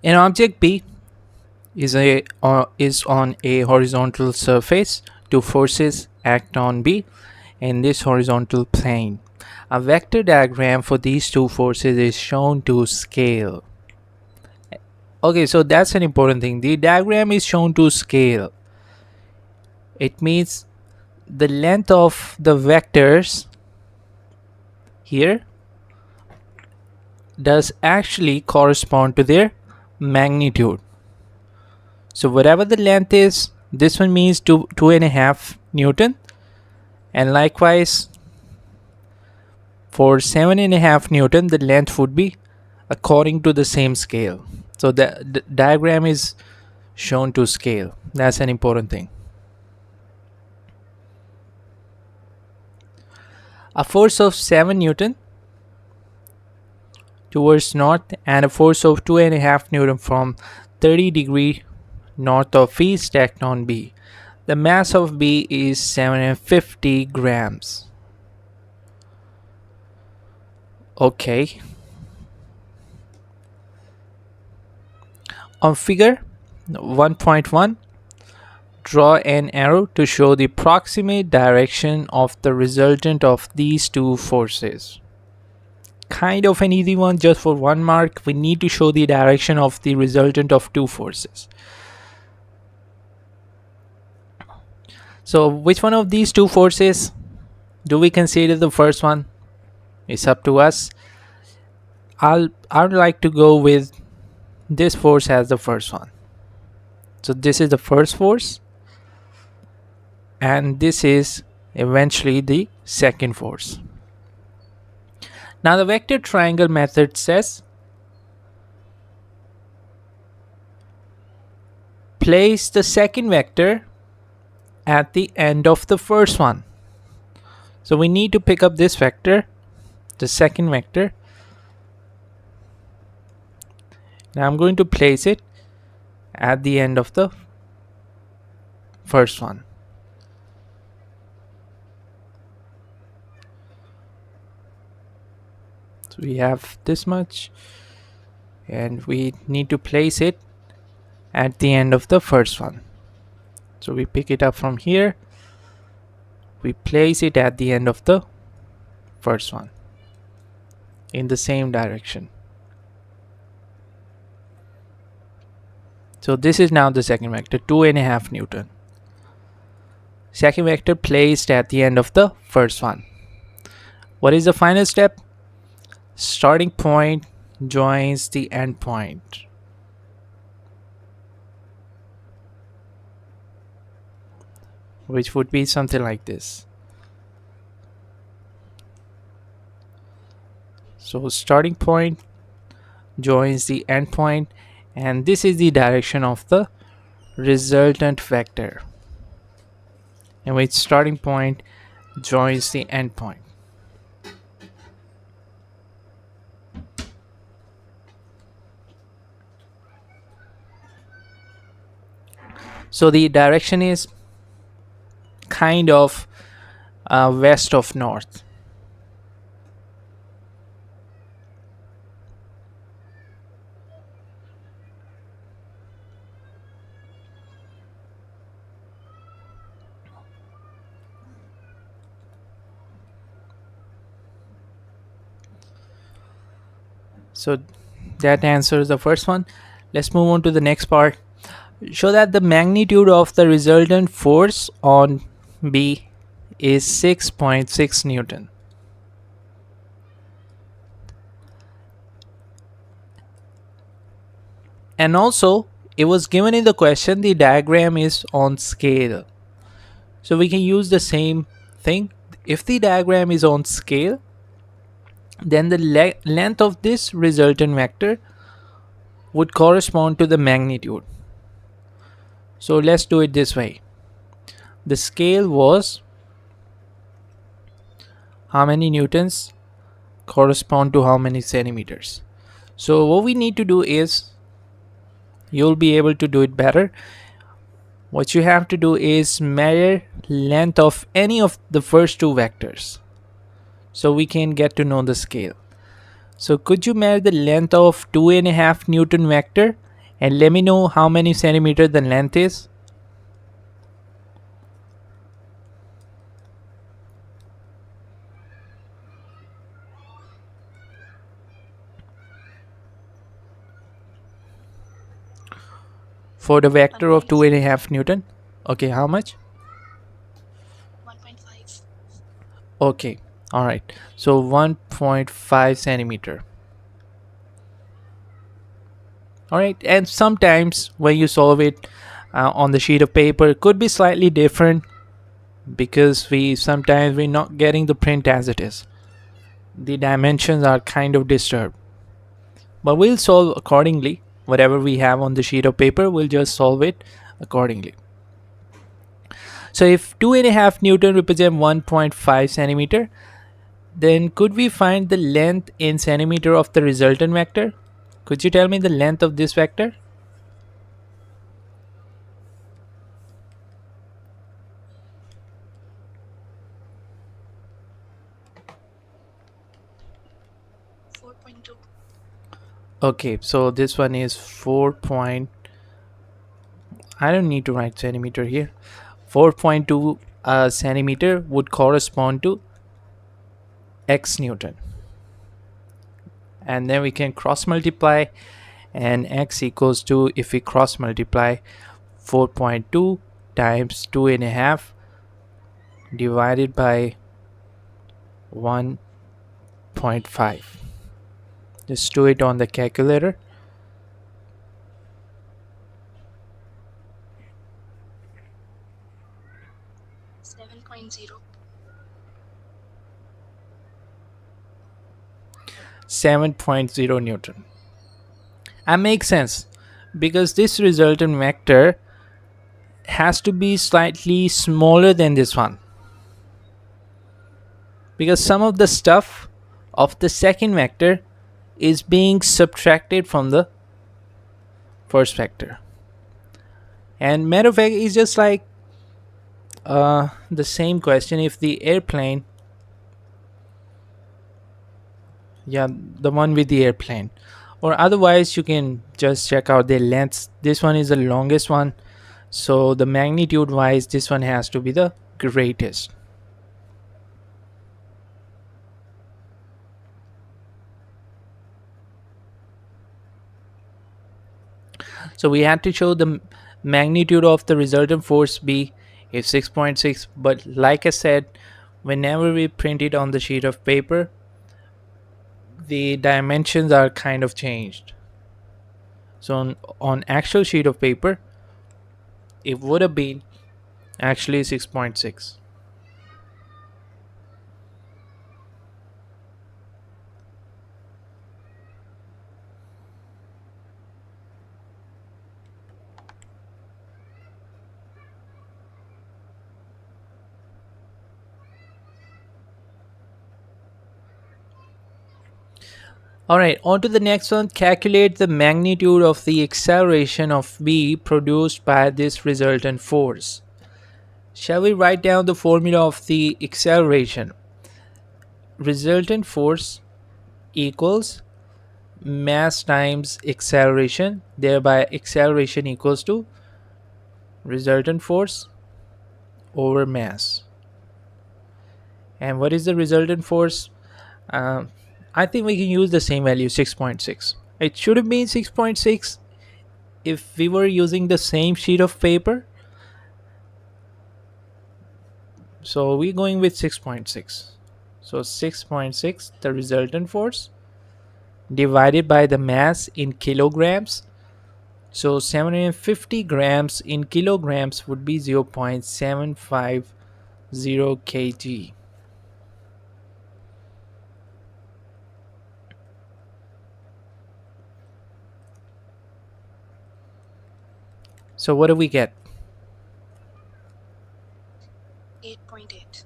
An object B is on a horizontal surface. Two forces act on B in this horizontal plane. A vector diagram for these two forces is shown to scale. Okay, so that's an important thing. The diagram is shown to scale. It means the length of the vectors here does actually correspond to their magnitude. So whatever the length is, this one means 2.5 Newton, and likewise for 7.5 Newton the length would be according to the same scale. So the diagram is shown to scale. That's an important thing. A force of 7 Newton towards north and a force of 2.5 Newton from 30° north of east act on B. The mass of B is 750 grams. Okay. On figure 1.1, draw an arrow to show the proximate direction of the resultant of these two forces. Kind of an easy one, just for 1 mark. We need to show the direction of the resultant of two forces. So which one of these two forces do we consider the first one? It's up to us. I'd like to go with this force as the first one. So this is the first force, and this is eventually the second force. Now the vector triangle method says place the second vector at the end of the first one. So we need to pick up this vector, the second vector. Now I'm going to place it at the end of the first one. So we have this much, and we need to place it at the end of the first one. So we pick it up from here, we place it at the end of the first one in the same direction. So this is now the second vector, 2.5 Newton. Second vector placed at the end of the first one. What is the final step? Starting point joins the end point. Which would be something like this. So starting point joins the end point, and this is the direction of the resultant vector, in which starting point joins the end point. So the direction is kind of west of north. So that answers the first one. Let's move on to the next part. Show that the magnitude of the resultant force on B is 6.6 Newton. And also, it was given in the question the diagram is on scale. So we can use the same thing. If the diagram is on scale, then the length of this resultant vector would correspond to the magnitude. So let's do it this way. The scale was how many newtons correspond to how many centimeters. So what we need to do is, you'll be able to do it better. What you have to do is measure length of any of the first two vectors, so we can get to know the scale. So could you measure the length of 2.5 Newton vector And let me know how many centimeter the length is. For the vector of 2.5 Newton. Okay, how much? 1.5. Okay, all right. So 1.5 centimeter. All right, and sometimes when you solve it on the sheet of paper, it could be slightly different because we're not getting the print as it is. The dimensions are kind of disturbed, but we'll solve accordingly. Whatever we have on the sheet of paper, we'll just solve it accordingly. So if 2.5 Newton represent 1.5 centimeter, then could we find the length in centimeter of the resultant vector? Could you tell me the length of this vector? Okay, so this one is 4 point. I don't need to write centimeter here. 4.2 centimeter would correspond to x Newton. And then we can cross multiply, and x equals to, if we cross multiply, 4.2 times 2.5 divided by 1.5. Just do it on the calculator. 7.0 Newton. That makes sense because this resultant vector has to be slightly smaller than this one, because some of the stuff of the second vector is being subtracted from the first vector. And matter of fact, it's just like the same question if the airplane, yeah, the one with the airplane, or otherwise you can just check out their lengths. This one is the longest one, so the magnitude wise this one has to be the greatest. So we had to show the magnitude of the resultant force B is 6.6, but like I said, whenever we print it on the sheet of paper, the dimensions are kind of changed. So on actual sheet of paper, it would have been actually 6.6. Alright, on to the next one. Calculate the magnitude of the acceleration of B produced by this resultant force. Shall we write down the formula of the acceleration? Resultant force equals mass times acceleration, thereby acceleration equals to resultant force over mass. And what is the resultant force? I think we can use the same value, 6.6. It should have been 6.6 if we were using the same sheet of paper. So we're going with 6.6. So 6.6, the resultant force, divided by the mass in kilograms. So 750 grams in kilograms would be 0.750 kg. So what do we get? 8.8.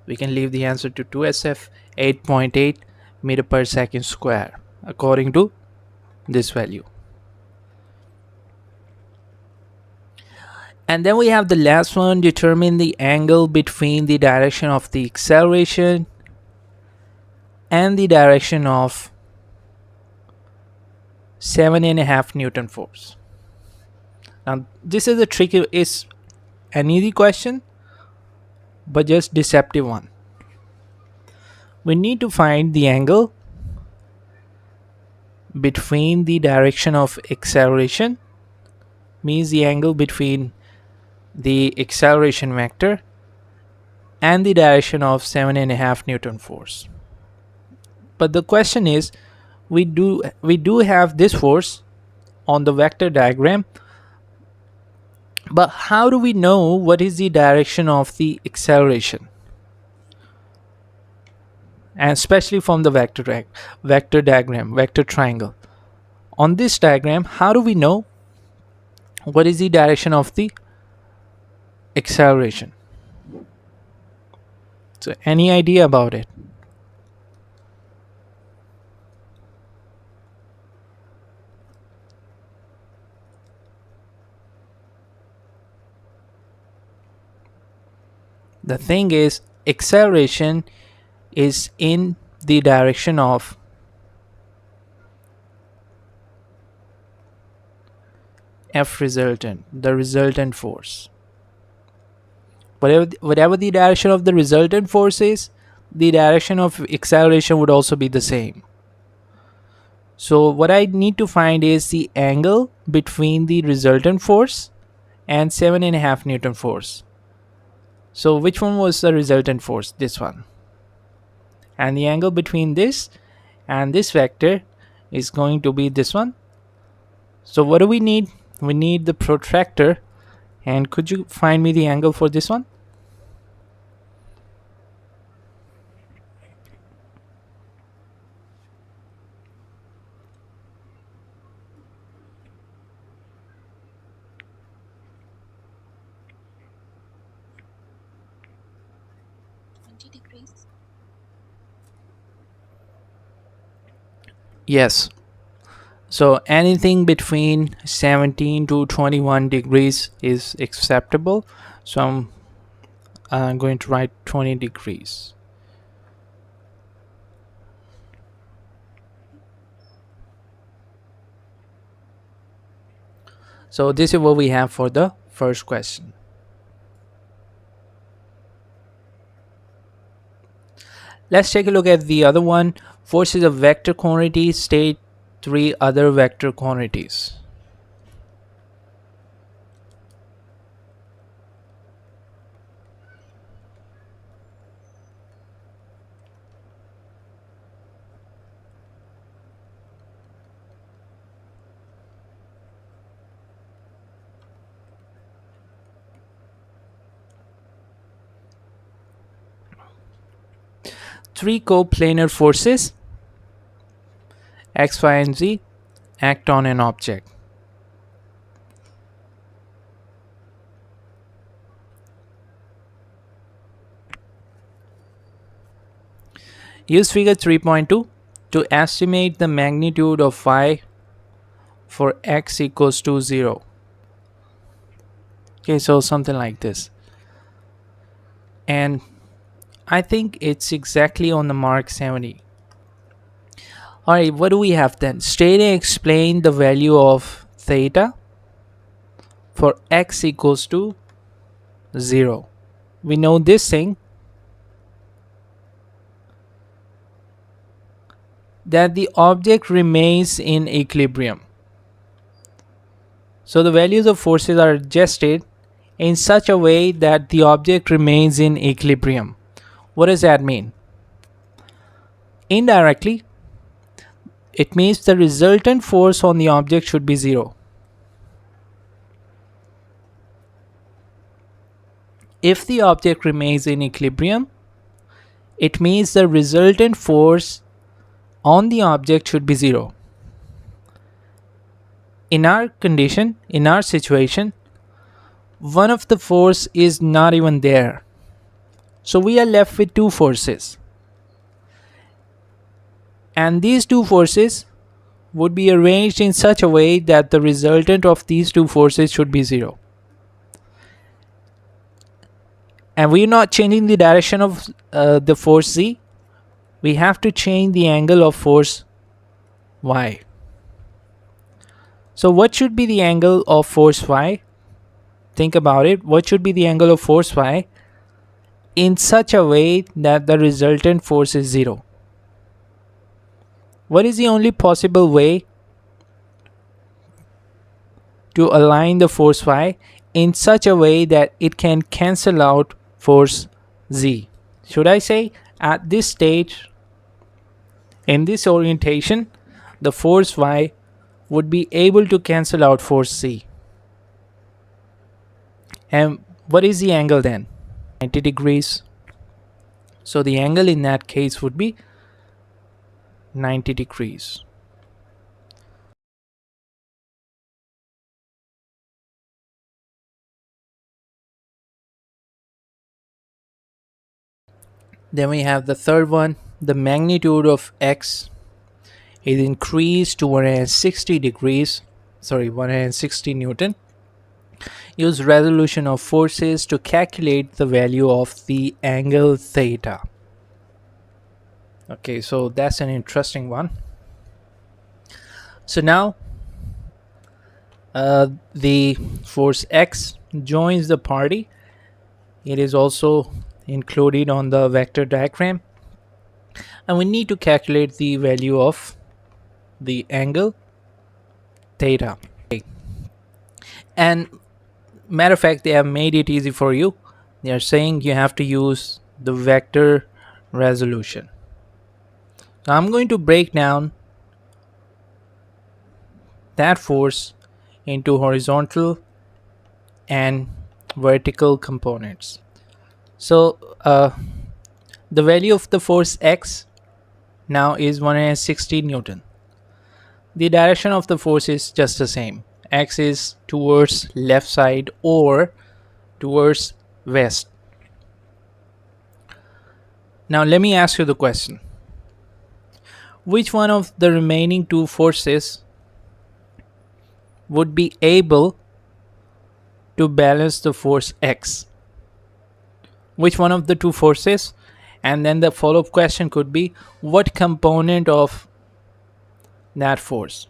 We can leave the answer to 2SF, 8.8 meter per second square, according to this value. And then we have the last one, determine the angle between the direction of the acceleration and the direction of 7.5 Newton force. Now this is a tricky, is an easy question but just deceptive one. We need to find the angle between the direction of acceleration, means the angle between the acceleration vector and the direction of 7.5 Newton force. But the question is, we do have this force on the vector diagram, but how do we know what is the direction of the acceleration? And especially from the vector diagram, vector triangle. On this diagram, how do we know what is the direction of the acceleration? So any idea about it? The thing is, acceleration is in the direction of F resultant, the resultant force. Whatever the direction of the resultant force is, the direction of acceleration would also be the same. So what I need to find is the angle between the resultant force and 7.5 Newton force. So which one was the resultant force? This one. And the angle between this and this vector is going to be this one. So what do we need? We need the protractor. And could you find me the angle for this one? Yes. So anything between 17 to 21 degrees is acceptable. So I'm going to write 20 degrees. So this is what we have for the first question. Let's take a look at the other one. Force is a vector quantity. State 3 other vector quantities. Three coplanar forces, X, Y, and Z, act on an object. Use figure 3.2 to estimate the magnitude of Y for X equals to 0. Okay, so something like this. And I think it's exactly on the mark 70. Alright, what do we have then? State and explain the value of theta for X equals to 0. We know this thing, that the object remains in equilibrium. So the values of forces are adjusted in such a way that the object remains in equilibrium. What does that mean? Indirectly, it means the resultant force on the object should be 0. If the object remains in equilibrium, it means the resultant force on the object should be 0. In our condition, in our situation, one of the force is not even there. So we are left with two forces. And these two forces would be arranged in such a way that the resultant of these two forces should be 0. And we're not changing the direction of the force z. We have to change the angle of force y. So what should be the angle of force y? Think about it. What should be the angle of force y in such a way that the resultant force is 0? What is the only possible way to align the force y in such a way that it can cancel out force z? Should I say at this stage, in this orientation, the force y would be able to cancel out force z? And what is the angle then? 90 degrees. So the angle in that case would be 90 degrees. Then we have the third one. The magnitude of x is increased to 160 degrees. 160 Newton. Use resolution of forces to calculate the value of the angle theta. Okay, so that's an interesting one. So now the force x joins the party. It is also included on the vector diagram, and we need to calculate the value of the angle theta. And matter of fact, they have made it easy for you. They are saying you have to use the vector resolution. Now I'm going to break down that force into horizontal and vertical components. So the value of the force x now is 160 Newton. The direction of the force is just the same. X is towards left side or towards west. Now let me ask you the question. Which one of the remaining two forces would be able to balance the force x? Which one of the two forces? And then the follow-up question could be, what component of that force?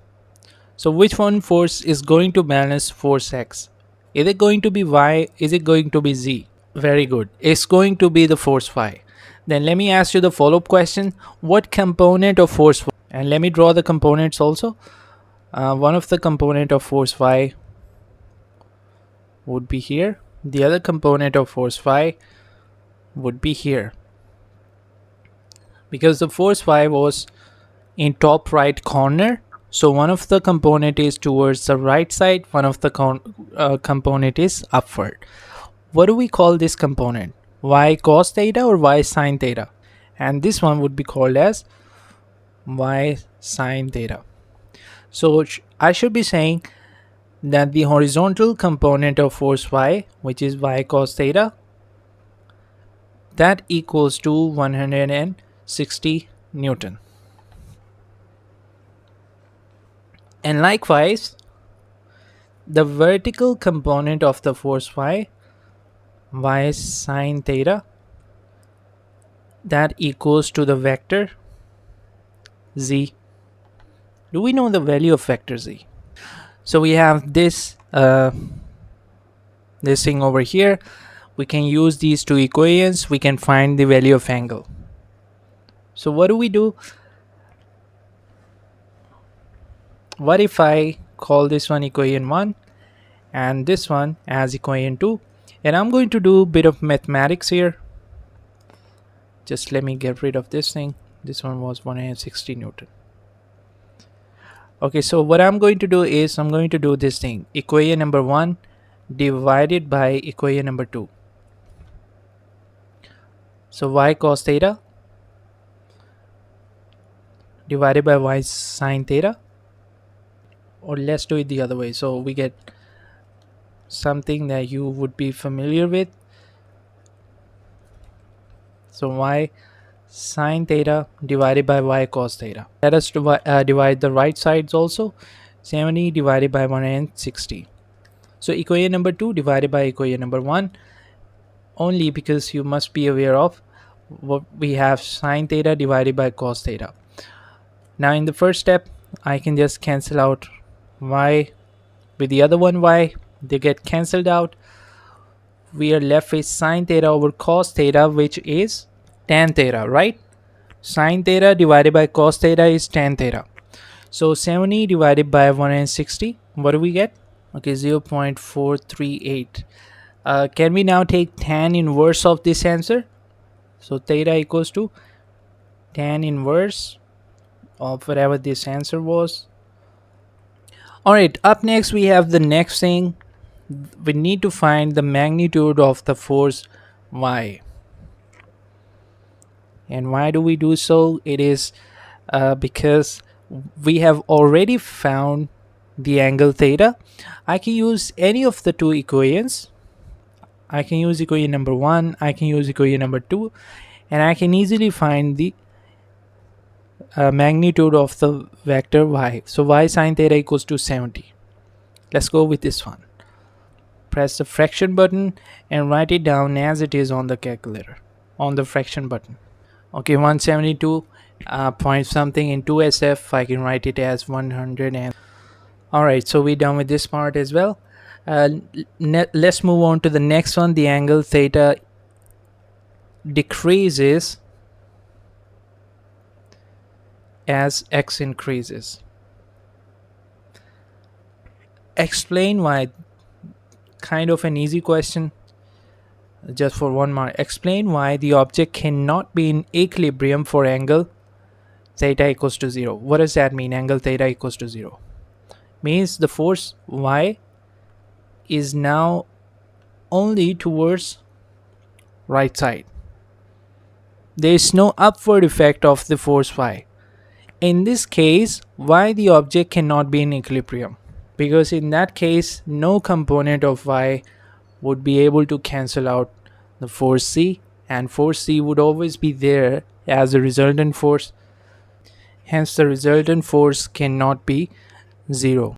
So which one force is going to balance force x? Is it going to be y? Is it going to be z? Very good. It's going to be the force y. Then let me ask you the follow-up question. What component of force y? And let me draw the components also. One of the component of force y would be here. The other component of force y would be here. Because the force y was in top right corner, so one of the component is towards the right side, one of the component is upward. What do we call this component? Y cos theta or y sin theta? And this one would be called as y sin theta. So I should be saying that the horizontal component of force y, which is y cos theta, that equals to 160 Newton. And likewise, the vertical component of the force y, y sin theta, that equals to the vector z. Do we know the value of vector z? So we have this this thing over here. We can use these two equations. We can find the value of angle. So what do we do? What if I call this one equation 1 and this one as equation 2? And I'm going to do a bit of mathematics here. Just let me get rid of this thing. This one was 160 Newton. Okay, so what I'm going to do is I'm going to do this thing. Equation number 1 divided by equation number 2. So y cos theta divided by y sin theta. Or let's do it the other way. So we get something that you would be familiar with. So y sin theta divided by y cos theta. Let us divide the right sides also. 70 divided by 160. So equation number 2 divided by equation number 1. only because you must be aware of what we have: sine theta divided by cos theta. Now in the first step, I can just cancel out y with the other one y. They get cancelled out. We are left with sine theta over cos theta, which is tan theta, right? Sine theta divided by cos theta is tan theta. So 70 divided by 160, what do we get? Okay, 0.438. Can we now take tan inverse of this answer? So theta equals to tan inverse of whatever this answer was. Alright, up next we have the next thing. We need to find the magnitude of the force y. And why do we do so? It is because we have already found the angle theta. I can use any of the two equations. I can use equation number 1, I can use equation number 2, and I can easily find the magnitude of the vector y. So y sine theta equals to 70. Let's go with this one. Press the fraction button and write it down as it is on the calculator, on the fraction button. Okay, 172 point something in 2SF, I can write it as 100. And alright, so we're done with this part as well. Let's move on to the next one. The angle theta decreases as x increases. Explain why. Kind of an easy question, just for 1 mark. Explain why the object cannot be in equilibrium for angle theta equals to 0. What does that mean, angle theta equals to 0? Means the force y is now only towards right side. There is no upward effect of the force y. In this case, why the object cannot be in equilibrium? Because in that case, no component of y would be able to cancel out the force c, and force c would always be there as a resultant force. Hence, the resultant force cannot be 0.